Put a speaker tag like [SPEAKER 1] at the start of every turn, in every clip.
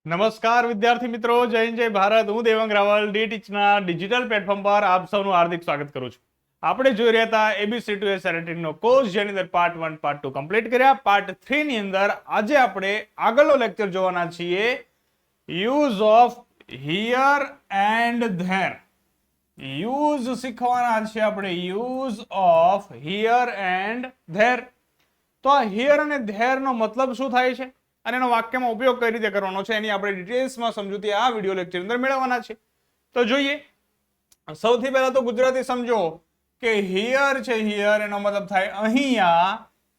[SPEAKER 1] નમસ્કાર વિદ્યાર્થી મિત્રો, જય હિન્દ જય ભારત. હું દેવાંગ રાવલ ડીટીચના ડિજિટલ પ્લેટફોર્મ પર આપ સૌનું હાર્દિક સ્વાગત કરું છું. આપણે જોઈ રહ્યા હતા એબીસી ટુ એસેરેટિકનો કોર્સ, જેની અંદર પાર્ટ 1 પાર્ટ 2 કમ્પ્લીટ કર્યા. પાર્ટ 3 ની અંદર આજે આપણે આગળનો લેક્ચર જોવાના છીએ, use of here and there. Use શીખવાના છે આપણે, use of here and there. તો આ હિયર અને ધેર નો મતલબ શું થાય છે અને એનો વાક્યમાં ઉપયોગ કઈ રીતે કરવાનો છે એની આપણે ડિટેલ્સમાં સમજૂતી આ વિડિયો લેક્ચર અંદર મેળવવાના છે. તો જોઈએ, સૌથી પહેલા તો ગુજરાતી સમજો કે હિયર છે, હિયર એનો મતલબ થાય અહીંયા,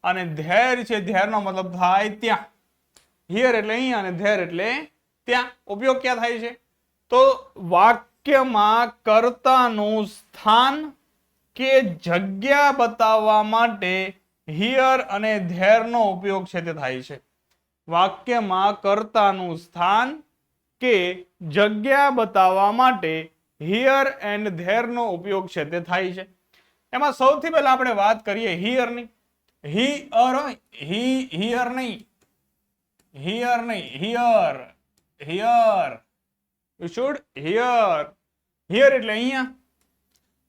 [SPEAKER 1] અને ધેર છે, ધેર નો મતલબ થાય ત્યાં. હિયર એટલે અહીંયા અને ધેર એટલે ત્યાં. ઉપયોગ ક્યાં થાય છે? તો વાક્યમાં કર્તાનું સ્થાન કે જગ્યા બતાવવા માટે હિયર અને ધેર નો ઉપયોગ છે તે થાય છે. વાક્યમાં કર્તાનું સ્થાન કે જગ્યા બતાવવા માટે હિયર એન્ડ ધેર નો ઉપયોગ છે તે થાય છે. એમાં સૌથી પહેલા આપણે વાત કરીએ હિયરની. હિયર નહીં, here. You should here. Here એટલે અહીંયા.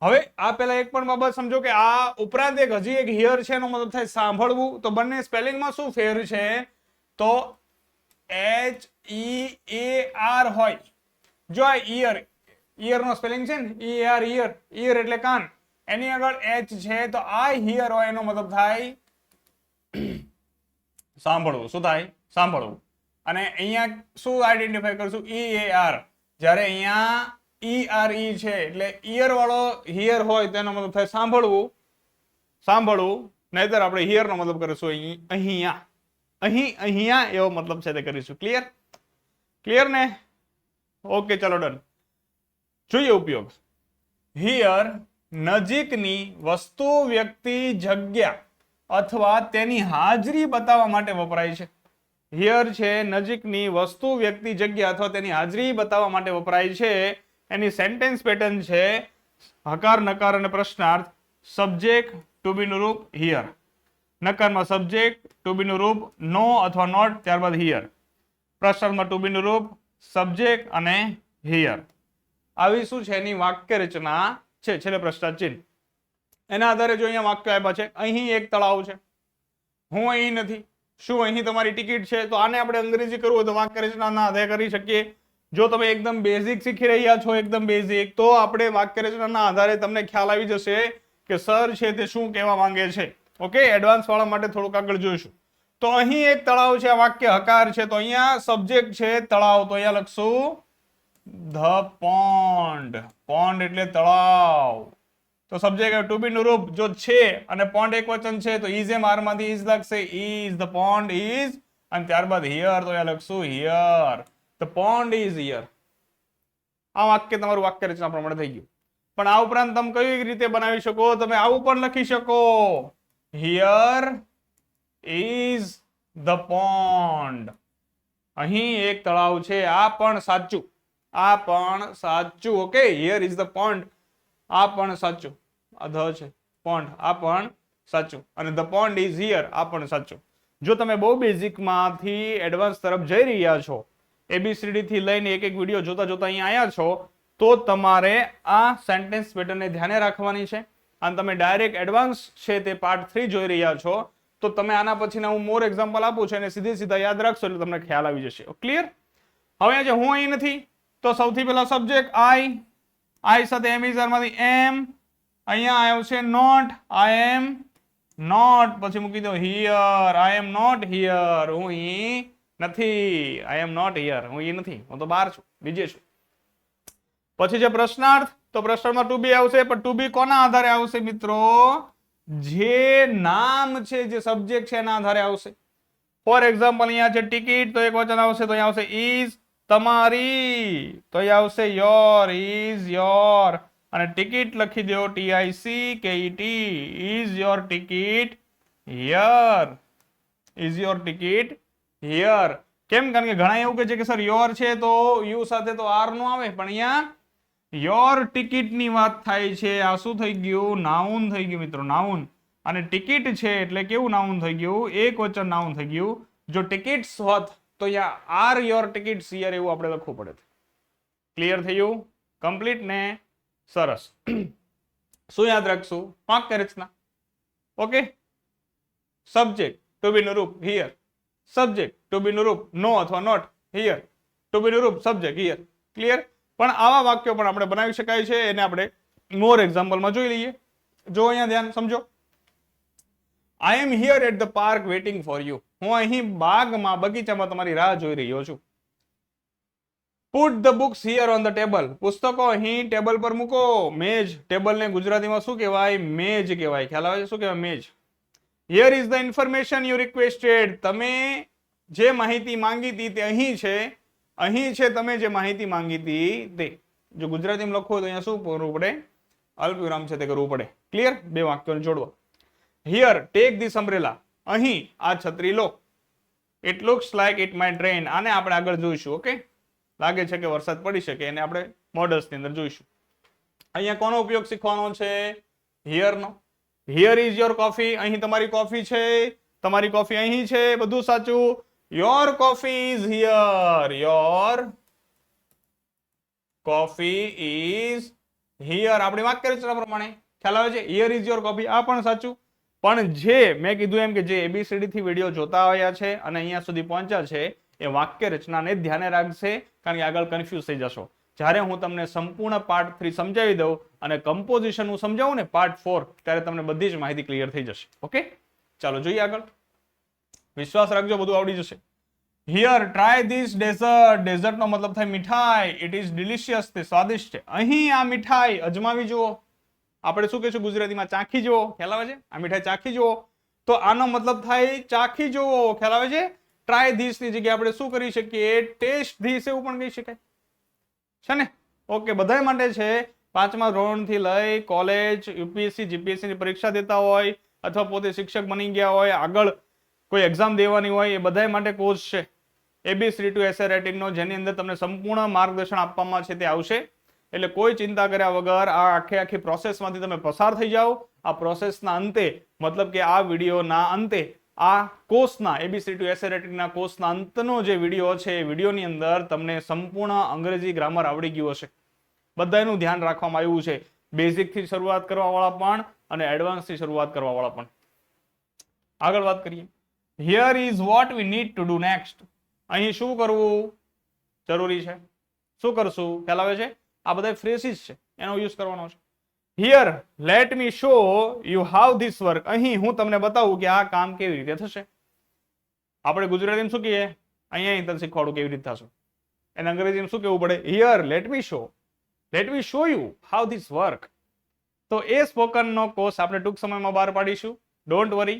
[SPEAKER 1] હવે આ પેલા એક પણ બાબત સમજો કે આ ઉપરાંત હજી એક હિયર છે એનો મતલબ થાય સાંભળવું. તો બંને સ્પેલિંગમાં શું ફેર છે? તો HEAR હોય. જો આ ઈયર નો સ્પેલિંગ છે ને, EAR, ઈયર એટલે કાન, એની આગળ H છે, તો આ હિયર હોય એનો મતલબ થાય સાંભળવું. શું થાય? સાંભળવું. અને અહીંયા શું આઈડેન્ટિફાઈ કરશું? EAR. જ્યારે અહીંયા ERE છે એટલે ઈયર વાળો હિયર હોય તો એનો મતલબ થાય સાંભળવું. નહીતર આપણે હિયર નો મતલબ કરીશું અહીંયા. અહીંયા એવો મતલબ છે તે કરીશું. ક્લિયર ને? ઓકે, ચલો ડન. જોઈએ ઉપયોગ. હિયર નજીકની વસ્તુ, વ્યક્તિ, જગ્યા અથવા તેની હાજરી બતાવવા માટે વપરાય છે. હિયર છે નજીકની વસ્તુ, વ્યક્તિ, જગ્યા અથવા તેની હાજરી બતાવવા માટે વપરાય છે. એની સેન્ટેન્સ પેટર્ન છે હકાર, નકાર અને પ્રશ્નાર્થ. સબ્જેક્ટ, ટુ બી નું રૂપ હિયર. નકારમાં સબ્જેક્ટ, ટુ બી નું રૂપ નો અથવા નોટ, ત્યારબાદ હિયર. પ્રશ્નાર્થમાં ટુ બી નું રૂપ સબ્જેક્ટ અને હિયર. આવી શું છે એની વાક્ય રચના છે. છેલ્લે પ્રશ્નાર્થ ચિહ્ન. એના આધારે જો અહીંયા વાક્ય આપ્યા છે, અહીં એક તળાવ છે, હું અહીં નથી, શું અહીં તમારી ટિકિટ છે? તો આને આપણે અંગ્રેજી કરવું હોય તો વાક્ય રચનાના આધારે કરી શકીએ. જો તમે એકદમ બેઝિક શીખી રહ્યા છો, એકદમ બેઝિક, તો આપણે વાક્ય રચનાના આધારે તમને ખ્યાલ આવી જશે કે સર છે તે શું કહેવા માંગે છે. ઓકે, એડવાન્સ વાળા માટે થોડુંક આગળ જોઈશું. તો અહીં એક તળાવ છે, આ વાક્ય હકાર છે, તો અહીંયા સબ્જેક્ટ છે તળાવ, તો અહીંયા લખશું ધ પોન્ડ. પોન્ડ એટલે તળાવ. તો સબ્જેક્ટ ટુ બી નું રૂપ જો છે અને પોન્ડ એક વચન છે તો ઇઝ એમ આર માંથી ઇઝ લાગશે. ઇઝ ધ પોન્ડ ઇઝ, અને ત્યારબાદ હિયર, તો અહીંયા લખશું here. The pond is here. આ વાક્ય તમારું વાક્ય રચના પ્રમાણે થઈ ગયું. પણ આ ઉપરાંત તમે કઈ રીતે બનાવી શકો? તમે આવું પણ લખી શકો, હિયર ઇઝ ધ પોન્ડ. અહીં એક તળાવ છે. આ પણ સાચું. Okay, here is the pond, આ પણ સાચું. આ ધ છે, પોન્ડ, આ પણ સાચું. અને ધ પોન્ડ ઇઝ હિયર, આ પણ સાચું. જો તમે બહુ બેઝિકમાંથી એડવાન્સ તરફ જઈ રહ્યા છો, ABCD થી લઈને એક વિડીયો જોતા અહીંયા આવ્યા છો, તો તમારે આ સેન્ટેન્સ પેટર્નને ધ્યાને રાખવાની છે. અને તમે ડાયરેક્ટ એડવાન્સ છે તે પાર્ટ 3 જોઈ રહ્યા છો, તો તમે આના પછીના હું મોર એક્ઝામ્પલ આપું છું અને સીધા યાદ રાખશો એટલે તમને ખ્યાલ આવી જશે. ક્લિયર? હવે આજે હું અહીં નથી, તો સૌથી પહેલા સબ્જેક્ટ આઈ સાથે એમ ઇઝ આર માંથી એમ. અહીંયા આવ્યો છે નોટ, આઈ એમ નોટ. પછી મૂકી દો here, I am not here. હું અહીં નથી. I am not here. હું અહીં નથી, હું તો બહાર છું, બીજે છું. પછી જે પ્રશ્નાર્થ, તો પ્રશ્નમાં ટુ બી આવશે. પણ ટુ બી કોના આધારે આવશે મિત્રો? જે નામ છે, જે સબ્જેક્ટ છે એના આધારે આવશે. ફોર એક્ઝામ્પલ અહીંયા છે ટિકિટ, તો એક વચન આવશે, તો અહીંયા આવશે ઇઝ તમારી, તો અહીંયા આવશે યોર, ઇઝ યોર. અને ટિકિટ લખી દો TICKET. Is your ticket here. Is your ticket here. કેમ? કારણ કે ઘણા એવું કહે છે કે સર યોર છે તો યુ સાથે તો આર નો આવે, પણ અહીંયા યોર ટિકિટ ની વાત થાય છે. આ શું થઈ ગયું? નાઉન થઈ ગયું મિત્રો, નાઉન. અને ટિકિટ છે એટલે કેવું નાઉન થઈ ગયું? એક વચન નાઉન થઈ ગયું. જો ટિકિટ્સ હોત તો અહીંયા આર યોર ટિકિટ્સ હિયર એવું આપણે લખવું પડે. ક્લિયર થયું? કમ્પ્લીટ ને? સરસ. શું યાદ રાખશું? વાક્ય રચના. ઓકે, સબ્જેક્ટ ટુ બી નું રૂપ હિયર, સબ્જેક્ટ ટુ બી નું રૂપ નો અથવા નોટ હિયર, ટુ બી નું રૂપ સબ્જેક્ટ હિયર. ક્લિયર? પણ આવા વાક્યો પણ આપણે બનાવી શકાય છે, એને આપણે મોર એક્ઝામ્પલમાં જોઈ લઈએ. જો અહીંયા ધ્યાન સમજો. I am here at the park waiting for you. હું અહીં બાગમાં, બગીચામાં તમારી રાહ જોઈ રહ્યો છું. Put the books here on the table. પુસ્તકો અહીં ટેબલ પર મૂકો. મેજ, ટેબલને ગુજરાતીમાં શું કહેવાય? મેજ કહેવાય. ખ્યાલ આવે છે? શું કહેવાય? મેજ. Here is the information you requested. તમે જે માહિતી માંગી હતી તે અહીં છે. અહીં છે તમે જે માહિતી માંગી હતી તે. જો ગુજરાતીમાં લખવું હોય તો અહીંયા શું કરવું પડે? અલ્પવિરામ છે તે કરવું પડે. ક્લિયર? બે વાક્યોને જોડવા. Here take this umbrella. અહીં આ છત્રી લો. It looks like it might rain. આને આપણે આગળ જોઈશું. ઓકે, લાગે છે કે વરસાદ પડી શકે, એને આપણે મોડલ્સની અંદર જોઈશું. અહીંયા કોનો ઉપયોગ શીખવાનો છે? હિયરનો. Here is your coffee. અહીં તમારી કોફી છે. તમારી કોફી અહીં છે. બધું સાચું. Your coffee is here. Your coffee is here. આપણી વાક્ય રચના પ્રમાણે ખ્યાલ આવે છે? Here is your coffee. આ પણ સાચું. પણ જે મેં કીધું એમ કે જે ABCD થી વિડીયો જોતા આવ્યા છે અને અહીંયા સુધી પહોંચ્યા છે એ વાક્ય રચનાને ધ્યાને રાખશે, કારણ કે આગળ કન્ફ્યુઝ થઈ જશો. જ્યારે હું તમને સંપૂર્ણ પાર્ટ 3 સમજાવી દઉં અને કમ્પોઝિશન હું સમજાવું ને પાર્ટ 4, ત્યારે તમને બધી જ માહિતી ક્લિયર થઈ જશે. ઓકે, ચાલો જોઈએ આગળ. વિશ્વાસ રાખજો, બધું આવડી જશે. Here try this dessert. Dessert નો મતલબ થાય મીઠાઈ. It is delicious. તે સ્વાદિષ્ટ છે. અહીં આ મીઠાઈ અજમાવી જુઓ. આપણે શું કહીશું ગુજરાતીમાં? ચાખી જુઓ. ખ્યાલ આવે છે? આ મીઠાઈ ચાખી જુઓ. તો આનો મતલબ થાય ચાખી જુઓ. ખ્યાલ આવે છે? ટ્રાય ધીસ ની જગ્યાએ આપણે શું કરી શકીએ? ટેસ્ટ ધીસ એવું પણ કહી શકાય છે ને. ઓકે, બધા માટે છે. 5મા ધોરણથી લઈ કોલેજ, UPSC, GPSC ની પરીક્ષા દેતા હોય અથવા પોતે શિક્ષક બની ગયા હોય, આગળ કોઈ એક્ઝામ દેવાની હોય, એ બધા માટે કોર્સ છે ABCD to essay writing નો, જેની અંદર તમને સંપૂર્ણ માર્ગદર્શન આપવામાં છે તે આવશે. એટલે કોઈ ચિંતા કર્યા વગર આ આખી પ્રોસેસમાંથી તમે પસાર થઈ જાઓ. આ પ્રોસેસના અંતે, મતલબ કે આ વિડીયોના અંતે, આ કોર્સના ABCD to essay writing ના કોર્સના અંતનો જે વિડીયો છે, એ વિડીયોની અંદર તમને સંપૂર્ણ અંગ્રેજી ગ્રામર આવડી ગયું હશે. બધાનું ધ્યાન રાખવામાં આવ્યું છે. બેઝિક થી શરૂઆત કરવા વાળા પણ અને એડવાન્સ થી શરૂઆત કરવા વાળા પણ. આગળ વાત કરીએ. Here is what we need to do next. અહીં શું કરવું જરૂરી છે? શું કરશું? ખ્યાલ આવે છે? આ બધા ફ્રેસીસ છે, એનો યુઝ કરવાનો છે. Here let me show you how this work. અહીં હું તમને બતાવું કે આ કામ કેવી રીતે થશે. આપણે ગુજરાતીમાં શું કહીએ? અહીંયા તને શીખવાડું કેવી રીતે થશે. એને અંગ્રેજીમાં શું કહેવું પડે? Here let me show. Let me show you how this work. તો એ સ્પોકન નો કોર્સ આપણે ટૂંક સમયમાં બહાર પાડીશું. Don't worry.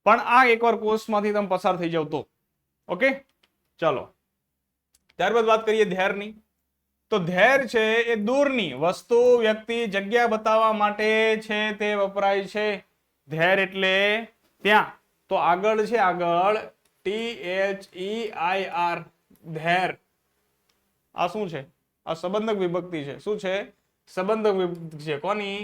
[SPEAKER 1] પણ આ એકવાર કોર્સમાંથી તમે પસાર થઈ જાવ તો. ઓકે, ચાલો ત્યારબાદ વાત કરીએ ધ્યેયની. તો ધ્યેય છે એ દૂરની વસ્તુ, વ્યક્તિ, જગ્યા બતાવવા માટે છે તે વપરાય છે. ધ્યેય એટલે ત્યાં. તો આગળ છે, આગળ THEIR. ધ્યેય. આ શું છે? આ સંબંધક વિભક્તિ છે. શું છે? સંબંધક વિભક્તિ છે. કોની?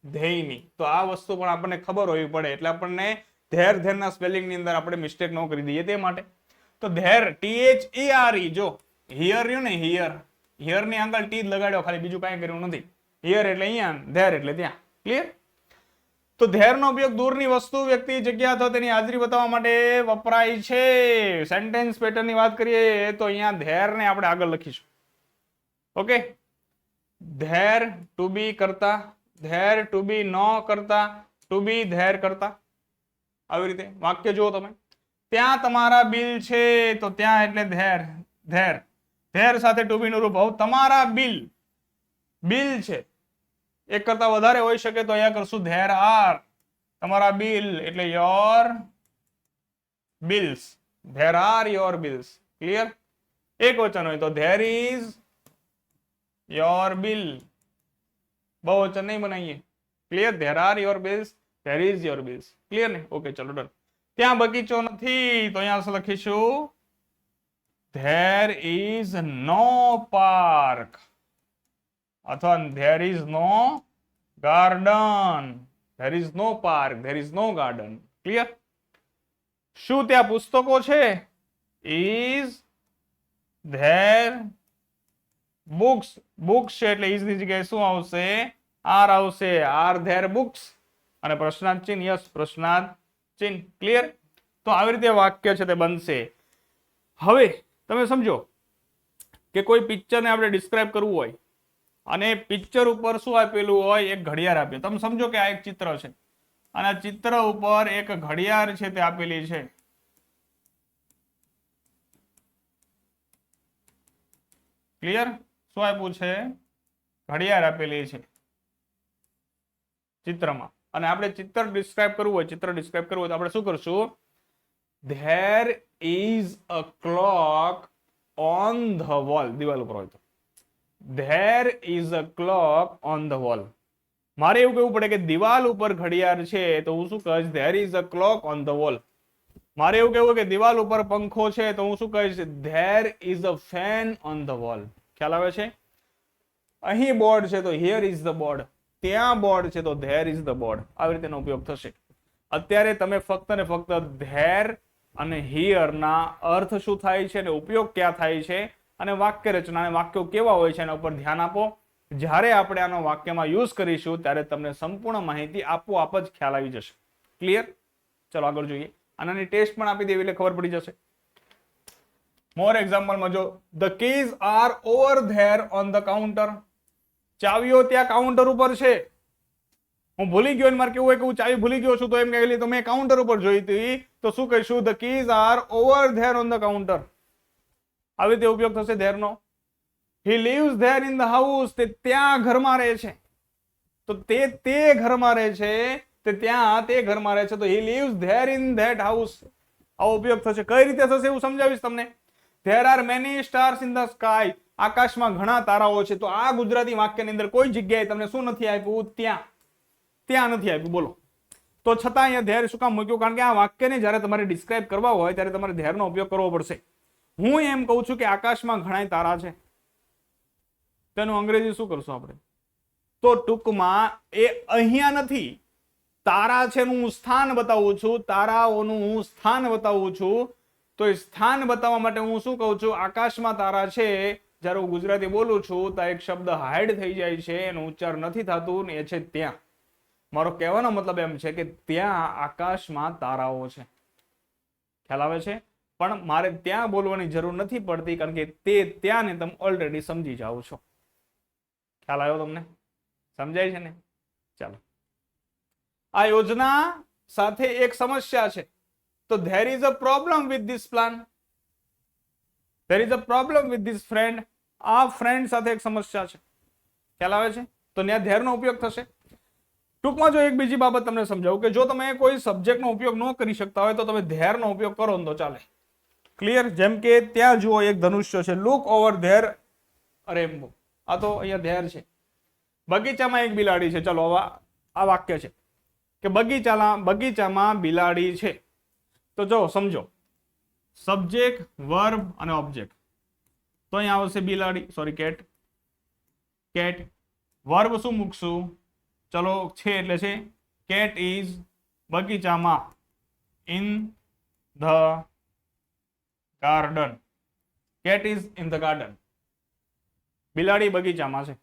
[SPEAKER 1] ધ્યેયની. તો આ વસ્તુ પણ આપણને ખબર હોવી પડે, એટલે આપણને ધ્યેયના સ્પેલિંગ ની અંદર આપણે મિસ્ટેક ન કરી દઈએ તે માટે. તો ધ્યેય THERE. જો હિયર રહ્યું ને, હિયર, હિયર ની આગળ ટી લગાડ્યો, ખાલી બીજું કાંઈ કર્યું નથી. હિયર એટલે અહીંયા, ધ્યેય એટલે ત્યાં. ક્લિયર? તો ધ્યેયનો ઉપયોગ દૂરની વસ્તુ, વ્યક્તિ, જગ્યા અથવા તેની હાજરી બતાવવા માટે વપરાય છે. સેન્ટેન્સ પેટર્નની વાત કરીએ તો અહીંયા ધ્યેયને આપણે આગળ લખીશું. ઓકે, ધ્યેય ટુ બી કરતા, ધ્યેય ટુ બી ન કરતા, ટુ બી ધ્યેય કરતા. આવી રીતે વાક્ય જુઓ તમે. ત્યાં તમારા બિલ છે, તો ત્યાં એટલે ધ્યેય. ધ્યેય, ધ્યેય સાથે ટુ બી નું રૂપ. હવે તમારા બિલ, બિલ છે, એક કરતા વધારે હોઈ શકે તો અહીંયા કરશું ધ્યેય આર. તમારા બિલ એટલે યોર બિલ્સ. ધ્યેય આર યોર બિલ્સ. ક્લિયર? એક વચન હોય તો ધ્યેર ઇઝ યોર બિલ. બહુવચન નહીં બનાવીએ. Clear? There are your bills, there is your bills. Clear ને? ઓકે, ચલો ડન. ત્યાં બગીચો નથી, તો અહીંયા લખીશું there is no park અથવા there is no garden. there is no park, there is no garden. Clear? શું ત્યાં પુસ્તકો છે? Is there books. બુક્સ છે એટલે ઇઝ ની જગ્યાએ શું આવશે? આર આવશે. આર ધેર બુક્સ અને પ્રશ્નાર્થ ચિહ્ન. યસ, પ્રશ્નાર્થ ચિહ્ન. ક્લિયર? તો આવી રીતે વાક્ય છે તે બનશે. હવે તમે સમજો કે કોઈ પિક્ચરને આપણે ડિસ્ક્રાઇબ કરવું હોય અને પિક્ચર ઉપર શું આપેલું હોય? એક ઘડિયાળ આપી. તમે સમજો કે આ એક ચિત્ર છે અને આ ચિત્ર ઉપર એક ઘડિયાળ છે તે આપેલી છે. ક્લિયર? શું આપ્યું છે? ઘડિયાળ આપેલી છે ચિત્રમાં. અને આપણે ચિત્ર ડિસ્ક્રાઇબ કરવું હોય તો આપણે શું કરશું? There is a clock on the wall. દિવાલ ઉપર હોય તો there is a clock on the wall. મારે એવું કહેવું પડે કે દિવાલ ઉપર ઘડિયાળ છે તો હું શું કહીશ? There is a clock on the wall. મારે એવું કહેવું કે દિવાલ ઉપર પંખો છે તો હું શું કહીશ? There is a fan on the wall. ખ્યાલ આવે છે? અહીં બોર્ડ છે તો હિયર ઇઝ ધ બોર્ડ. ત્યાં બોર્ડ છે તો ધેર ઇઝ ધ બોર્ડ. આવી રીતે એનો ઉપયોગ થશે. અત્યારે તમે ફક્ત ને ફક્ત ધેર અને હિયર ના અર્થ શું થાય છે અને ઉપયોગ ક્યાં થાય છે અને વાક્ય રચના અને વાક્યો કેવા હોય છે એના ઉપર ધ્યાન આપો. જ્યારે આપણે આનો વાક્યમાં યુઝ કરીશું ત્યારે તમને સંપૂર્ણ માહિતી આપોઆપ જ ખ્યાલ આવી જશે. ક્લિયર? ચલો આગળ જોઈએ. આનાની ટેસ્ટ પણ આપી દેવી એટલે ખબર પડી જશે. મોર એક્ઝામ્પલમાં જો the keys are over there on the counter. ચાવીઓ ત્યાં કાઉન્ટર ઉપર છે. હું ભૂલી ગયો મારે કેવું હોય કે હું ચાવી ભૂલી ગયો છું તો એમ કહી તો મેં કાઉન્ટર ઉપર જોઈ હતી તો શું કહીશું? The keys are over there on the counter. આવી રીતે ઉપયોગ થશે ધેરનો. He lives there in the house. તે ત્યાં ઘરમાં રહે છે તો તે ઘરમાં રહે છે. તે ત્યાં તે ઘરમાં રહે છે તો he lives there in that house. આવો ઉપયોગ થશે. કઈ રીતે થશે એવું સમજાવીશ તમને. There are many stars in the sky. આકાશમાં ઘણા તારાઓ છે. તો આ ગુજરાતી વાક્યની અંદર કોઈ જગ્યાએ તમને શું નથી આપ્યું? ત્યાં નથી આપ્યું. બોલો તો છતાં અહીંયા ધેર શું કામ મૂક્યું? કારણ કે આ વાક્યને જ્યારે તમારે ડિસ્ક્રાઇબ કરવા હોય ત્યારે તમારે ધેરનો ઉપયોગ કરવો પડશે. હું એમ કહું છું કે આકાશમાં ઘણા તારા છે, તેનું અંગ્રેજી શું કરશું આપણે? તો ટૂંકમાં એ અહીંયા નથી. તારા છે નું હું સ્થાન બતાવું છું. તારાઓનું હું સ્થાન બતાવું છું. તો એ સ્થાન બતાવવા માટે હું શું કહું છું? આકાશમાં તારા છે. જ્યારે હું ગુજરાતી બોલું છું તો એક શબ્દ હાઈડ થઈ જાય છે, એનો ઉચ્ચાર નથી થતું ને એ છે ત્યાં. મારો કહેવાનો મતલબ એમ છે કે ત્યાં આકાશમાં તારાઓ છે. ખ્યાલ આવે છે? પણ મારે ત્યાં બોલવાની જરૂર નથી પડતી કારણ કે તે ત્યાં ને તમે ઓલરેડી સમજી જાઓ છો. ખ્યાલ આવ્યો તમને? સમજાય છે ને? ચાલો. આ યોજના સાથે એક સમસ્યા છે. તો there is a problem with this plan. There is a problem with this friend. આ ફ્રેન્ડ સાથે એક સમસ્યા છે. ખ્યાલ આવે છે? તો ત્યાં ધેરનો ઉપયોગ થશે. ટૂંકમાં જો એક બીજી બાબત તમને સમજાવું કે જો તમે કોઈ સબ્જેક્ટનો ઉપયોગ ન કરી શકતા હોય તો તમે ધેરનો ઉપયોગ કરો ને તો ચાલે. ક્લિયર? જેમ કે ત્યાં જુઓ એક ધનુષ્ય છે. Look over there Rambo. આ તો અહીંયા ધેર છે. બગીચામાં એક બિલાડી છે. ચલો હવે આ વાક્ય છે કે બગીચામાં બિલાડી છે. તો જો સમજો સબ્જેક્ટ, વર્બ અને ઓબ્જેક્ટ. તો અહીંયા આવશે બિલાડી, સોરી કેટ. કેટ. વર્બ શું મૂકશું? ચલો છે એટલે છે. કેટ ઇઝ બગીચામાં in the garden. Cat is in the garden. બિલાડી બગીચામાં છે.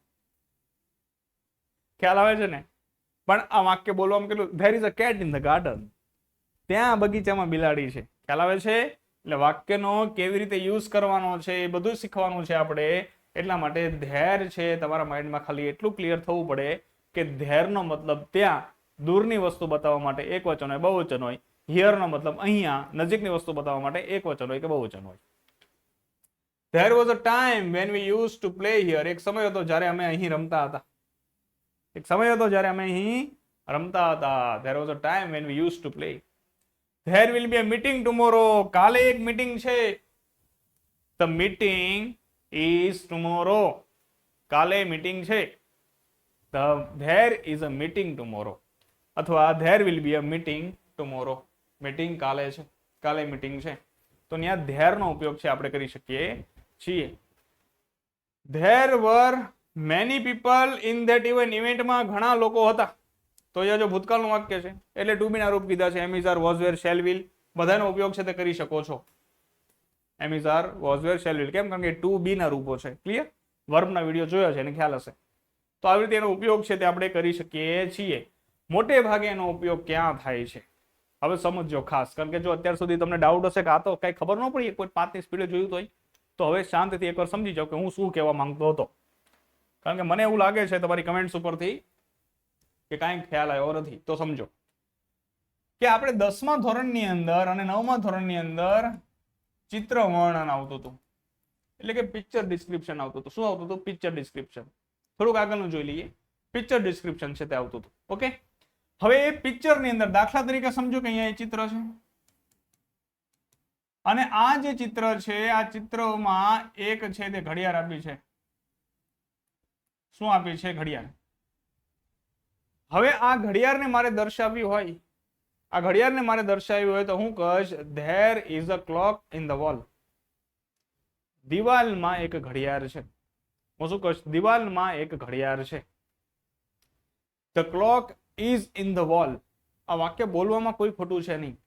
[SPEAKER 1] ખ્યાલ આવે છે ને? પણ આ વાક્ય બોલવામાં કેટલું? There is a cat in the garden. ત્યાં બગીચામાં બિલાડી છે. ખ્યાલ આવે છે? એટલે વાક્યનો કેવી રીતે યુઝ કરવાનો છે એ બધું શીખવાનું છે આપણે. એટલા માટે ધેર છે તમારા માઇન્ડમાં ખાલી એટલું ક્લિયર થવું પડે કે ધેરનો મતલબ ત્યાં દૂરની વસ્તુ બતાવવા માટે એક વચન હોય, બહુવચન હોય. હિયરનો મતલબ અહીંયા નજીકની વસ્તુ બતાવવા માટે એક વચન હોય કે બહુવચન હોય. There was a time when we used to play here. એક સમય હતો જ્યારે અમે અહીં રમતા હતા. એક સમય હતો જ્યારે અમે અહીં રમતા હતા. There was a time when we used to play. There will be a meeting tomorrow. કાલે એક મીટિંગ છે. The meeting is tomorrow. કાલે મીટિંગ છે. There is a meeting tomorrow. અથવા there will be a meeting tomorrow. Meeting કાલે છે. કાલે meeting છે. તો ત્યાં there નો ઉપયોગ છે આપણે કરી શકીએ છીએ. There were many people in that event. ઇવેન્ટમાં ઘણા લોકો હતા. તો એ જો ભૂતકાળનું વાક્ય છે એટલે ટુ બી ના રૂપ કીધા છે. Am is, are, was, were, shall, will બધાનો ઉપયોગ છે તે કરી શકો છો. Am is are was were shall will. કેમ? કારણ કે ટુ બી ના રૂપો છે. ક્લિયર? વર્બના વિડીયો જોયો છે એને ખ્યાલ હશે. તો આવી રીતે એનો ઉપયોગ છે તે આપણે કરી શકીએ છીએ. મોટે ભાગે એનો ઉપયોગ ક્યાં થાય છે હવે સમજજો ખાસ, કારણ કે જો અત્યાર સુધી તમને ડાઉટ હશે કે આ તો કઈ ખબર ન પડી, કોઈ 5ની સ્પીડે જોયું તો હવે શાંતિથી એકવાર સમજી જાઓ કે હું શું કહેવા માંગતો હતો. કારણ કે મને એવું લાગે છે તમારી કમેન્ટ્સ ઉપરથી કે કાંઈ ખ્યાલ આવ્યો નથી. તો સમજો કે આપણે 10મા ધોરણની અંદર અને 9મા ધોરણની અંદર ચિત્ર વર્ણન આવતું હતું, એટલે કે પિક્ચર ડિસ્ક્રિપ્શન આવતું હતું. શું આવતું હતું? Picture description. થોડુંક આગળનું જોઈ લઈએ. પિક્ચર ડિસ્ક્રિપ્શન છે તે આવતું હતું. ઓકે, હવે એ પિક્ચરની અંદર દાખલા તરીકે સમજો કે અહીંયા એ ચિત્ર છે અને આ જે ચિત્ર છે આ ચિત્રમાં એક છે તે ઘડિયાળ આપી છે. શું આપી છે? ઘડિયાળ. હવે આ ઘડિયાળને મારે દર્શાવવી હોય, આ ઘડિયાળને મારે દર્શાવવી હોય તો હું કહીશ there is a clock in the wall. દિવાલમાં એક ઘડિયાળ છે. હું શું કહીશ? દિવાલમાં એક ઘડિયાળ છે. The clock is in the wall. આ વાક્ય બોલવામાં કોઈ ખોટું છે નહીં,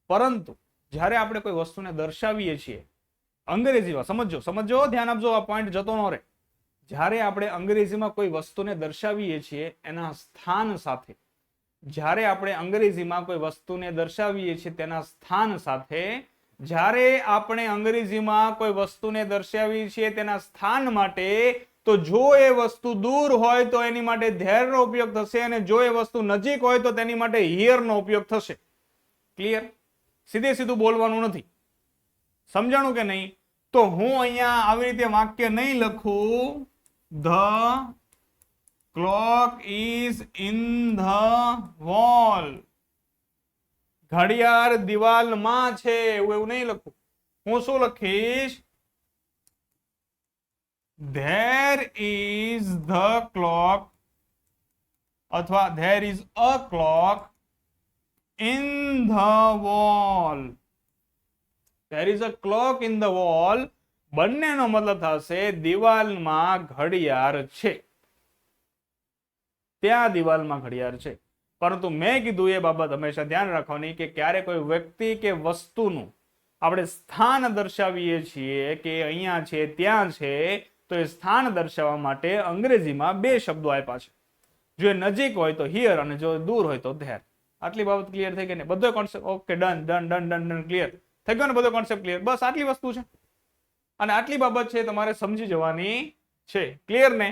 [SPEAKER 1] પરંતુ જ્યારે આપણે કોઈ વસ્તુને દર્શાવીએ છીએ અંગ્રેજીમાં, સમજો, ધ્યાન આપજો, આ પોઈન્ટ જતો ન રહે. જ્યારે આપણે અંગ્રેજીમાં કોઈ વસ્તુને દર્શાવીએ છીએ એના સ્થાન સાથે, જ્યારે આપણે અંગ્રેજીમાં કોઈ વસ્તુને દર્શાવીએ છીએ તેના સ્થાન સાથે, જ્યારે આપણે અંગ્રેજીમાં કોઈ વસ્તુને દર્શાવીએ છીએ તેના સ્થાન માટે, તો જો એ વસ્તુ દૂર હોય તો એની માટે ધેર નો ઉપયોગ થશે, અને જો એ વસ્તુ નજીક હોય તો તેની માટે હિયર નો ઉપયોગ થશે. ક્લિયર? સીધે સીધું બોલવાનું નથી. સમજાણું કે નહીં? તો હું અહીંયા આવી રીતે વાક્ય નહીં લખું the clock is in the wall. ઘડિયાળ દિવાલમાં છે એવું નહીં લખું. હું શું લખીશ? there is the clock અથવા there is a clock in the wall. there is a clock in the wall બંનેનો મતલબ થશે દિવાલમાં ઘડિયાળ છે, ત્યાં દિવાલમાં ઘડિયાળ છે. પરંતુ મેં કીધું એ બાબત હંમેશા ધ્યાન રાખવાની કે ક્યારે કોઈ વ્યક્તિ કે વસ્તુનું આપણે સ્થાન દર્શાવીએ છીએ કે અહીંયા છે ત્યાં છે, તો એ સ્થાન દર્શાવવા માટે અંગ્રેજીમાં બે શબ્દો આપ્યા છે. જો એ નજીક હોય તો હિયર અને જો દૂર હોય તો ધેર. આટલી બાબત ક્લિયર થઈ ગઈ ને? બધો concept okay, done done done done done clear થઈ ગયો ને? બધો કોન્સેપ્ટ ક્લિયર? બસ આટલી વસ્તુ છે અને આટલી બાબત છે તમારે સમજી જવાની છે. ક્લિયર ને?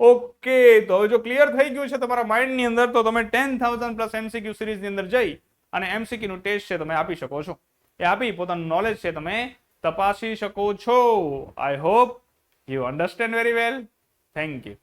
[SPEAKER 1] ઓકે, તો હવે જો ક્લિયર થઈ ગયું છે તમારા માઇન્ડની અંદર તો તમે 10,000 પ્લસ MCQ સિરીઝની અંદર જઈ અને MCQ નું ટેસ્ટ છે તમે આપી શકો છો. એ આપી પોતાનું નોલેજ છે તમે તપાસી શકો છો. I hope you understand very well. Thank you.